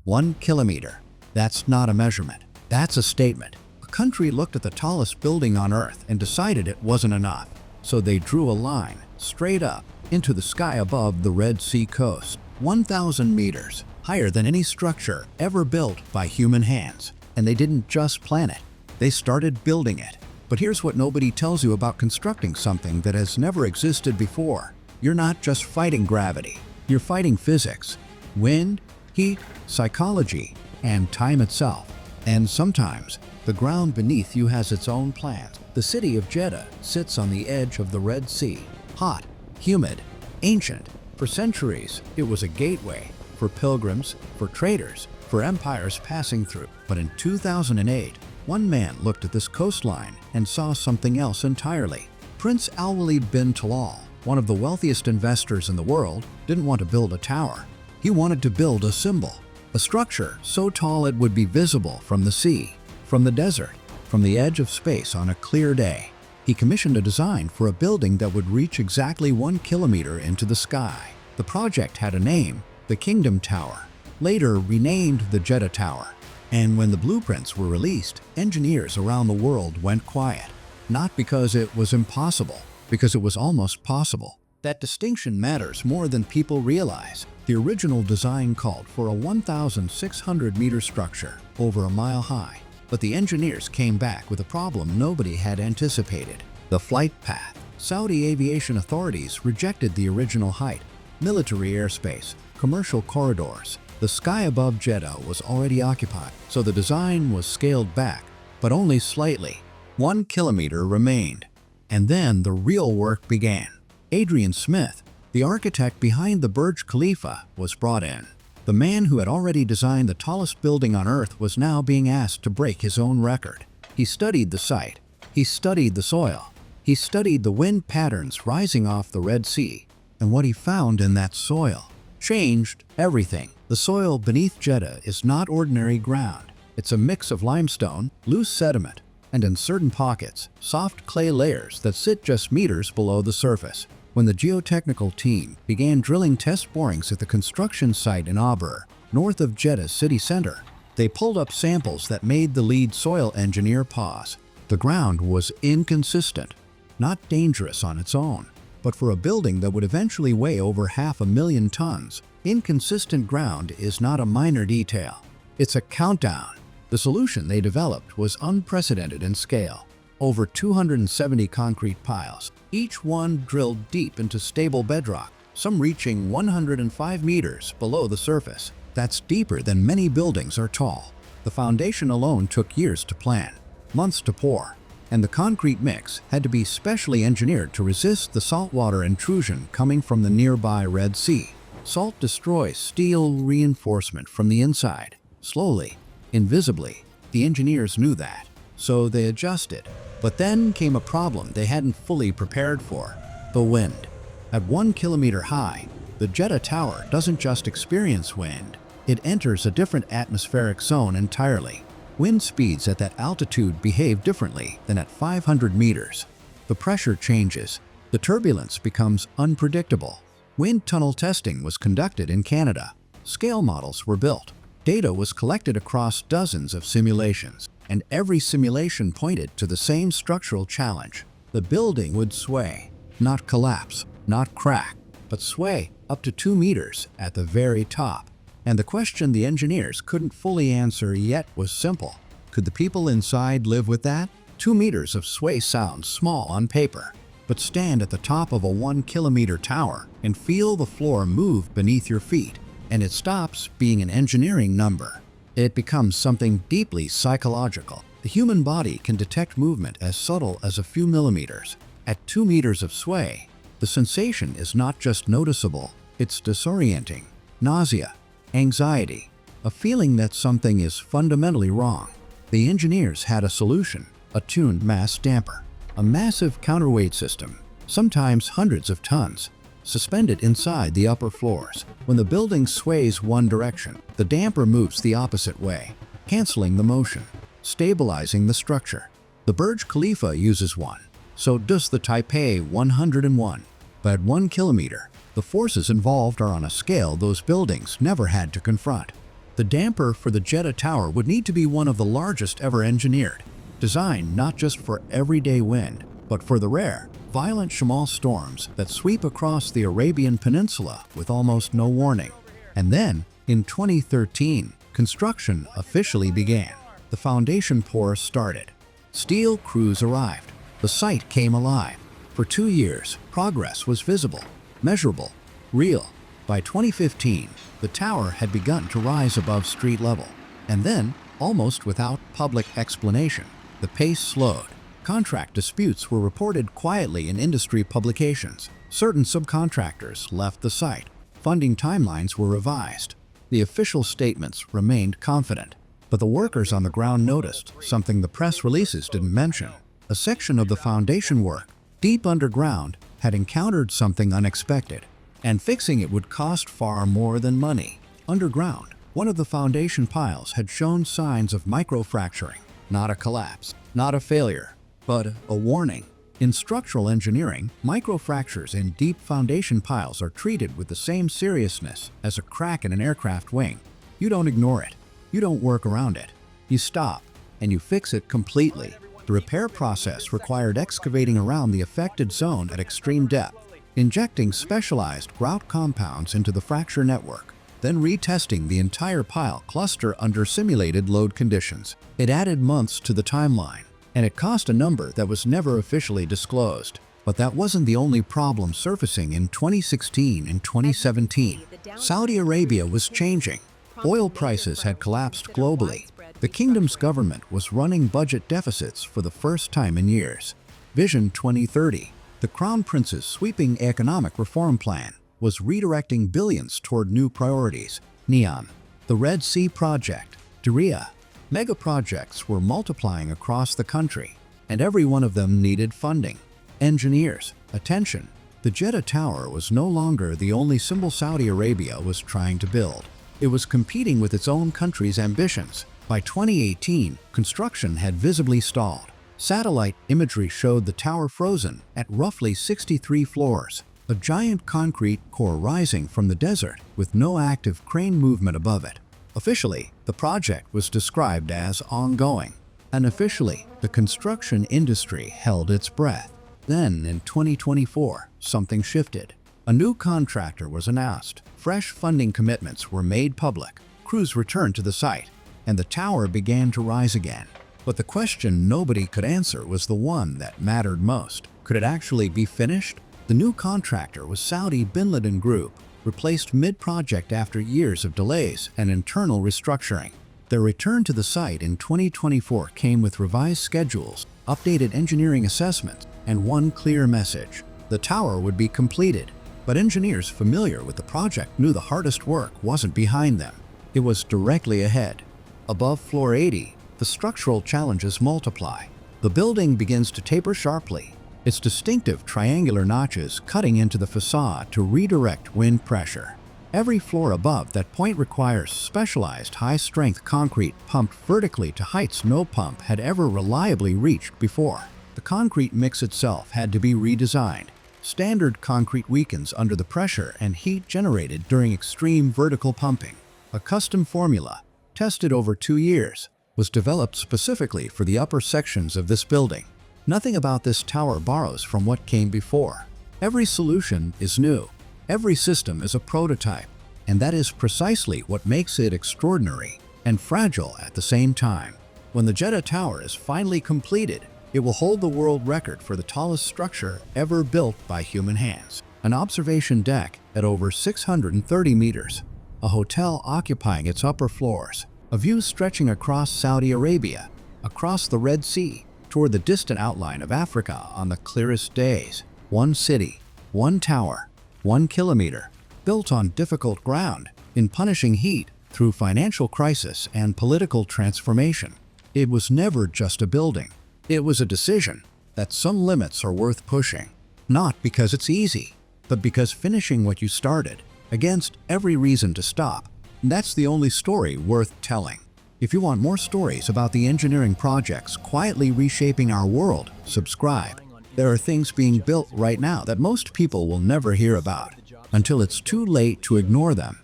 1 kilometer. That's not a measurement. That's a statement. A country looked at the tallest building on Earth and decided it wasn't enough. So they drew a line straight up into the sky above the Red Sea coast, 1,000 meters, higher than any structure ever built by human hands. And they didn't just plan it, they started building it. But here's what nobody tells you about constructing something that has never existed before. You're not just fighting gravity, you're fighting physics, wind, heat, psychology, and time itself. And sometimes, the ground beneath you has its own plans. The city of Jeddah sits on the edge of the Red Sea. Hot, humid, ancient. For centuries, it was a gateway for pilgrims, for traders, for empires passing through. But in 2008, one man looked at this coastline and saw something else entirely. Prince Al-Walid bin Talal, one of the wealthiest investors in the world, didn't want to build a tower. He wanted to build a symbol, a structure so tall it would be visible from the sea, from the desert, from the edge of space on a clear day. He commissioned a design for a building that would reach exactly 1 kilometer into the sky. The project had a name, the Kingdom Tower, later renamed the Jeddah Tower. And when the blueprints were released, engineers around the world went quiet. Not because it was impossible, because it was almost possible. That distinction matters more than people realize. The original design called for a 1,600-meter structure, over a mile high. But the engineers came back with a problem nobody had anticipated: the flight path. Saudi aviation authorities rejected the original height. Military airspace, commercial corridors. The sky above Jeddah was already occupied, so the design was scaled back, but only slightly. 1 kilometer remained. And then the real work began. Adrian Smith, the architect behind the Burj Khalifa, was brought in. The man who had already designed the tallest building on Earth was now being asked to break his own record. He studied the site. He studied the soil. He studied the wind patterns rising off the Red Sea. And what he found in that soil changed everything. The soil beneath Jeddah is not ordinary ground. It's a mix of limestone, loose sediment, and in certain pockets, soft clay layers that sit just meters below the surface. When the geotechnical team began drilling test borings at the construction site in Abur, north of Jeddah's city center, they pulled up samples that made the lead soil engineer pause. The ground was inconsistent, not dangerous on its own, but for a building that would eventually weigh over 500,000 tons, inconsistent ground is not a minor detail. It's a countdown. The solution they developed was unprecedented in scale. Over 270 concrete piles, each one drilled deep into stable bedrock, some reaching 105 meters below the surface. That's deeper than many buildings are tall. The foundation alone took years to plan, months to pour, and the concrete mix had to be specially engineered to resist the saltwater intrusion coming from the nearby Red Sea. Salt destroys steel reinforcement from the inside, slowly, invisibly. The engineers knew that, so they adjusted. But then came a problem they hadn't fully prepared for: the wind. At 1 kilometer high, the Jeddah Tower doesn't just experience wind, it enters a different atmospheric zone entirely. Wind speeds at that altitude behave differently than at 500 meters. The pressure changes, the turbulence becomes unpredictable. Wind tunnel testing was conducted in Canada. Scale models were built. Data was collected across dozens of simulations, and every simulation pointed to the same structural challenge. The building would sway, not collapse, not crack, but sway up to 2 meters at the very top. And the question the engineers couldn't fully answer yet was simple: could the people inside live with that? 2 meters of sway sounds small on paper, but stand at the top of a 1 kilometer tower and feel the floor move beneath your feet, and it stops being an engineering number. It becomes something deeply psychological. The human body can detect movement as subtle as a few millimeters. At 2 meters of sway, the sensation is not just noticeable, it's disorienting. Nausea, anxiety, a feeling that something is fundamentally wrong. The engineers had a solution: a tuned mass damper. A massive counterweight system, sometimes hundreds of tons, suspended inside the upper floors. When the building sways one direction, the damper moves the opposite way, canceling the motion, stabilizing the structure. The Burj Khalifa uses one, so does the Taipei 101. But at 1 kilometer, the forces involved are on a scale those buildings never had to confront. The damper for the Jeddah Tower would need to be one of the largest ever engineered, designed not just for everyday wind, but for the rare, violent Shamal storms that sweep across the Arabian Peninsula with almost no warning. And then, in 2013, construction officially began. The foundation pour started. Steel crews arrived. The site came alive. For 2 years, progress was visible, measurable, real. By 2015, the tower had begun to rise above street level. And then, almost without public explanation, the pace slowed. Contract disputes were reported quietly in industry publications. Certain subcontractors left the site. Funding timelines were revised. The official statements remained confident. But the workers on the ground noticed something the press releases didn't mention. A section of the foundation work, deep underground, had encountered something unexpected, and fixing it would cost far more than money. Underground, one of the foundation piles had shown signs of microfracturing, not a collapse, not a failure, but a warning. In structural engineering, microfractures in deep foundation piles are treated with the same seriousness as a crack in an aircraft wing. You don't ignore it. You don't work around it. You stop, and you fix it completely. The repair process required excavating around the affected zone at extreme depth, injecting specialized grout compounds into the fracture network, then retesting the entire pile cluster under simulated load conditions. It added months to the timeline, and it cost a number that was never officially disclosed. But that wasn't the only problem surfacing in 2016 and 2017. Saudi Arabia was changing. Oil prices had collapsed globally. The kingdom's government was running budget deficits for the first time in years. Vision 2030, the Crown Prince's sweeping economic reform plan, was redirecting billions toward new priorities. NEOM, the Red Sea Project, Diriyah. Mega projects were multiplying across the country, and every one of them needed funding. Engineers, attention! The Jeddah Tower was no longer the only symbol Saudi Arabia was trying to build. It was competing with its own country's ambitions. By 2018, construction had visibly stalled. Satellite imagery showed the tower frozen at roughly 63 floors, a giant concrete core rising from the desert with no active crane movement above it. Officially, the project was described as ongoing. Unofficially, the construction industry held its breath. Then, in 2024, something shifted. A new contractor was announced. Fresh funding commitments were made public. Crews returned to the site, and the tower began to rise again. But the question nobody could answer was the one that mattered most. Could it actually be finished? The new contractor was Saudi Bin Laden Group, replaced mid-project after years of delays and internal restructuring. Their return to the site in 2024 came with revised schedules, updated engineering assessments, and one clear message: the tower would be completed. But engineers familiar with the project knew the hardest work wasn't behind them. It was directly ahead. Above floor 80, the structural challenges multiply. The building begins to taper sharply, its distinctive triangular notches cutting into the facade to redirect wind pressure. Every floor above that point requires specialized high-strength concrete pumped vertically to heights no pump had ever reliably reached before. The concrete mix itself had to be redesigned. Standard concrete weakens under the pressure and heat generated during extreme vertical pumping. A custom formula, tested over 2 years, was developed specifically for the upper sections of this building. Nothing about this tower borrows from what came before. Every solution is new. Every system is a prototype. And that is precisely what makes it extraordinary and fragile at the same time. When the Jeddah Tower is finally completed, it will hold the world record for the tallest structure ever built by human hands. An observation deck at over 630 meters, a hotel occupying its upper floors, a view stretching across Saudi Arabia, across the Red Sea, toward the distant outline of Africa on the clearest days. One city, one tower, 1 kilometer, built on difficult ground, in punishing heat, through financial crisis and political transformation. It was never just a building. It was a decision that some limits are worth pushing, not because it's easy, but because finishing what you started, against every reason to stop, that's the only story worth telling. If you want more stories about the engineering projects quietly reshaping our world, subscribe. There are things being built right now that most people will never hear about, until it's too late to ignore them.